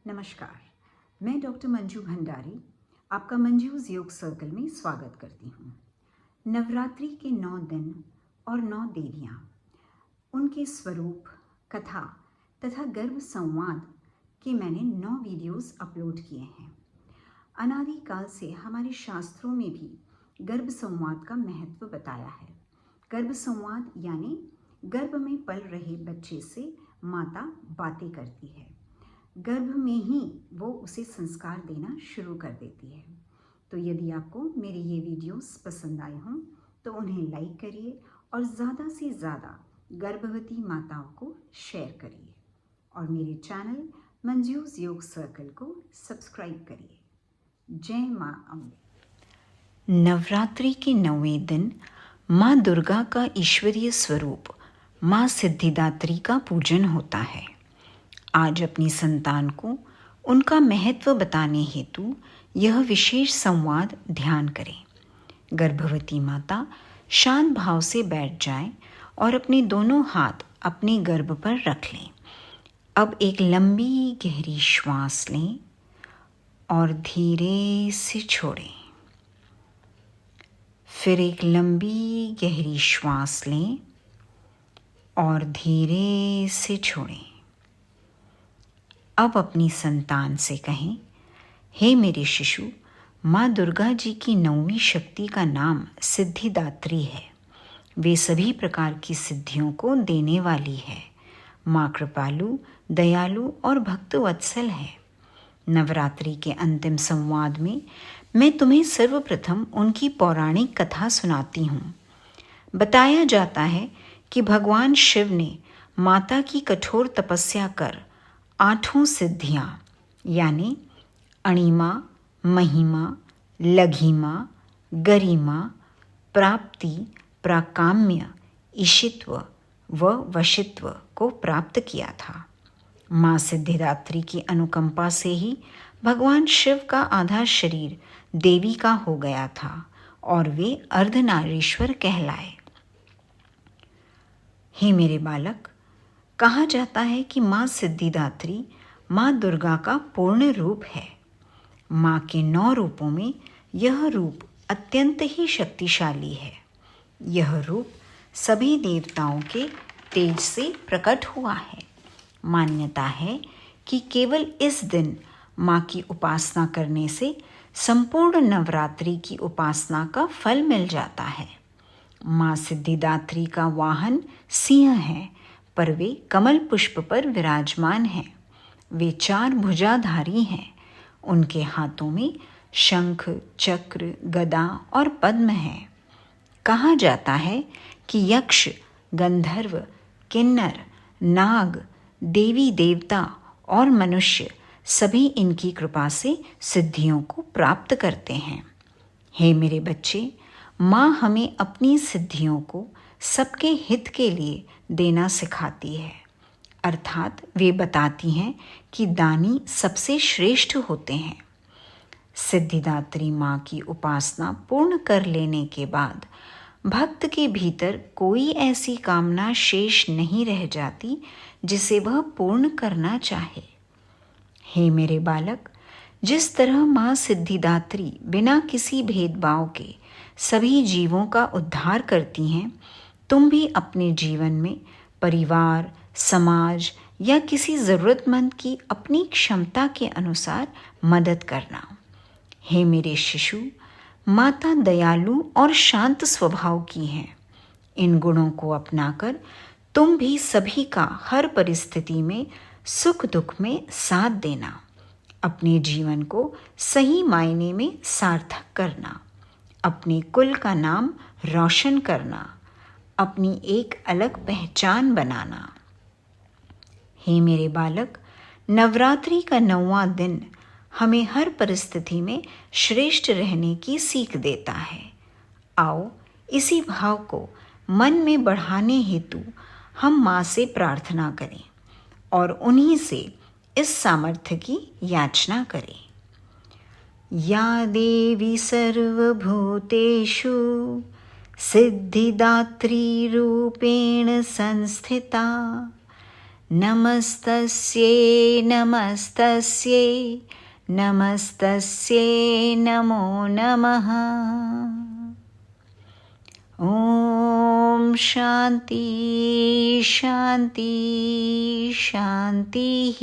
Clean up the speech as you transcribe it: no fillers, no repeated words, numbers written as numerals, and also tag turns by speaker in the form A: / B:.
A: नमस्कार, मैं डॉक्टर मंजू भंडारी आपका मंजूज़ योग सर्कल में स्वागत करती हूँ। नवरात्रि के 9 दिन और 9 देवियाँ, उनके स्वरूप, कथा तथा गर्भ संवाद के मैंने 9 वीडियोस अपलोड किए हैं। अनादि काल से हमारे शास्त्रों में भी गर्भ संवाद का महत्व बताया है। गर्भ संवाद यानी गर्भ में पल रहे बच्चे से माता बातें करती है, गर्भ में ही वो उसे संस्कार देना शुरू कर देती है। तो यदि आपको मेरे ये वीडियोस पसंद आए हों तो उन्हें लाइक करिए और ज़्यादा से ज़्यादा गर्भवती माताओं को शेयर करिए और मेरे चैनल मंजूज़ योग सर्कल को सब्सक्राइब करिए। जय माँ अम्बे। नवरात्रि के 9वें दिन माँ दुर्गा का ईश्वरीय स्वरूप माँ सिद्धिदात्री का पूजन होता है। आज अपनी संतान को उनका महत्व बताने हेतु यह विशेष संवाद ध्यान करें। गर्भवती माता शांत भाव से बैठ जाएं और अपने दोनों हाथ अपने गर्भ पर रख लें। अब एक लंबी गहरी श्वास लें और धीरे से छोड़ें। फिर एक लंबी गहरी श्वास लें और धीरे से छोड़ें। अब अपनी संतान से कहें, हे मेरे शिशु, माँ दुर्गा जी की 9वीं शक्ति का नाम सिद्धिदात्री है। वे सभी प्रकार की सिद्धियों को देने वाली है। माँ कृपालु, दयालु और भक्तवत्सल है। नवरात्रि के अंतिम संवाद में मैं तुम्हें सर्वप्रथम उनकी पौराणिक कथा सुनाती हूँ। बताया जाता है कि भगवान शिव ने माता की कठोर तपस्या कर 8 सिद्धियाँ यानी अणिमा, महिमा, लघिमा, गरिमा, प्राप्ति, प्राकाम्य, ईशित्व व वशित्व को प्राप्त किया था। माँ सिद्धिदात्री की अनुकंपा से ही भगवान शिव का आधा शरीर देवी का हो गया था और वे अर्धनारीश्वर कहलाए। हे मेरे बालक, कहा जाता है कि माँ सिद्धिदात्री माँ दुर्गा का पूर्ण रूप है। माँ के 9 रूपों में यह रूप अत्यंत ही शक्तिशाली है। यह रूप सभी देवताओं के तेज से प्रकट हुआ है। मान्यता है कि केवल इस दिन माँ की उपासना करने से संपूर्ण नवरात्रि की उपासना का फल मिल जाता है। माँ सिद्धिदात्री का वाहन सिंह है, पर वे कमल पुष्प पर विराजमान हैं। वे 4 भुजाधारी हैं। उनके हाथों में शंख, चक्र, गदा और पद्म है। कहा जाता है कि यक्ष, गंधर्व, किन्नर, नाग, देवी देवता और मनुष्य सभी इनकी कृपा से सिद्धियों को प्राप्त करते हैं। हे मेरे बच्चे, माँ हमें अपनी सिद्धियों को सबके हित के लिए देना सिखाती है। अर्थात वे बताती हैं कि दानी सबसे श्रेष्ठ होते हैं। सिद्धिदात्री माँ की उपासना पूर्ण कर लेने के बाद भक्त के भीतर कोई ऐसी कामना शेष नहीं रह जाती जिसे वह पूर्ण करना चाहे। हे मेरे बालक, जिस तरह माँ सिद्धिदात्री बिना किसी भेदभाव के सभी जीवों का उद्धार करती हैं, तुम भी अपने जीवन में परिवार, समाज या किसी ज़रूरतमंद की अपनी क्षमता के अनुसार मदद करना। हे मेरे शिशु, माता दयालु और शांत स्वभाव की हैं। इन गुणों को अपनाकर तुम भी सभी का हर परिस्थिति में सुख दुख में साथ देना, अपने जीवन को सही मायने में सार्थक करना, अपने कुल का नाम रोशन करना, अपनी एक अलग पहचान बनाना। हे मेरे बालक, नवरात्रि का 9वां दिन हमें हर परिस्थिति में श्रेष्ठ रहने की सीख देता है। आओ, इसी भाव को मन में बढ़ाने हेतु हम माँ से प्रार्थना करें और उन्हीं से इस सामर्थ्य की याचना करें। या देवी सर्वभूतेषु सिद्धिदात्री रूपेण संस्थिता नमस्तस्यै नमस्तस्यै नमस्तस्यै नमो नमः। ॐ शान्ति शान्ति शान्तिः।